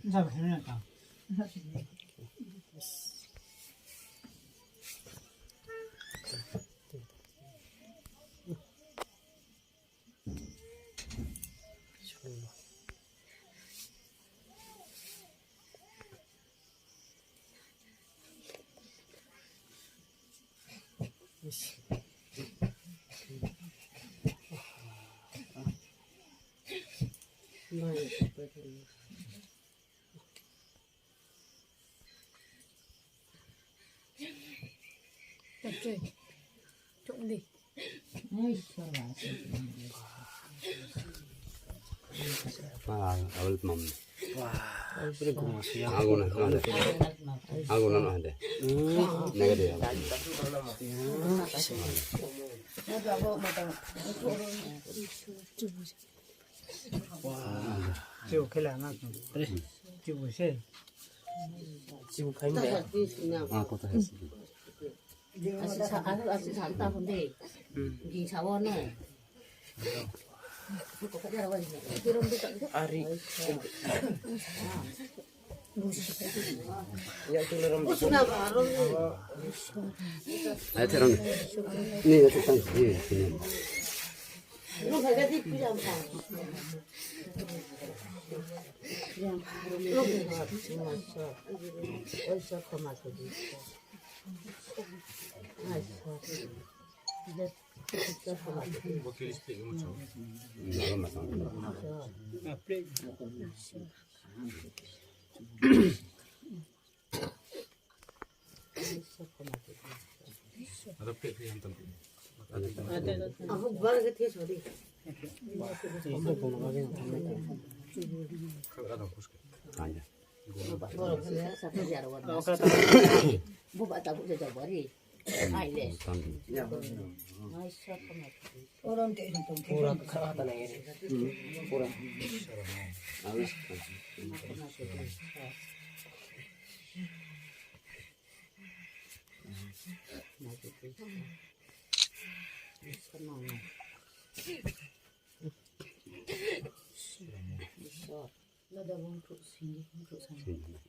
인사 해놨다. 갑자기 좀 đi. awal mam Wah, aguna ande aguna ande negade ya 지금 kellah nak. 지금 세. 지금 가인데. ah kota hesi 아직 잘다 본데 이 자원에 그거 가져라 봐. 그런 데가 Ari. Ya tuh 무슨 바로 ay terang ni ya tang ni ni 이거 가가지 그냥 봐. 그냥 바로 이렇게 정말서 어디서 거마서 있어. 아이고. 근데 진짜 거마서 nggak masalah 아, 뭐하는 게 되게 저리. aja 뭐라고 그래? 사태지 알아 왔나? 뭐 봤다 보자 머리. 아이래. 아이씨, 잠깐만. Orang tu itu tu. Pura kata nih. Pura. Nada bom pro sim, pro sim. sini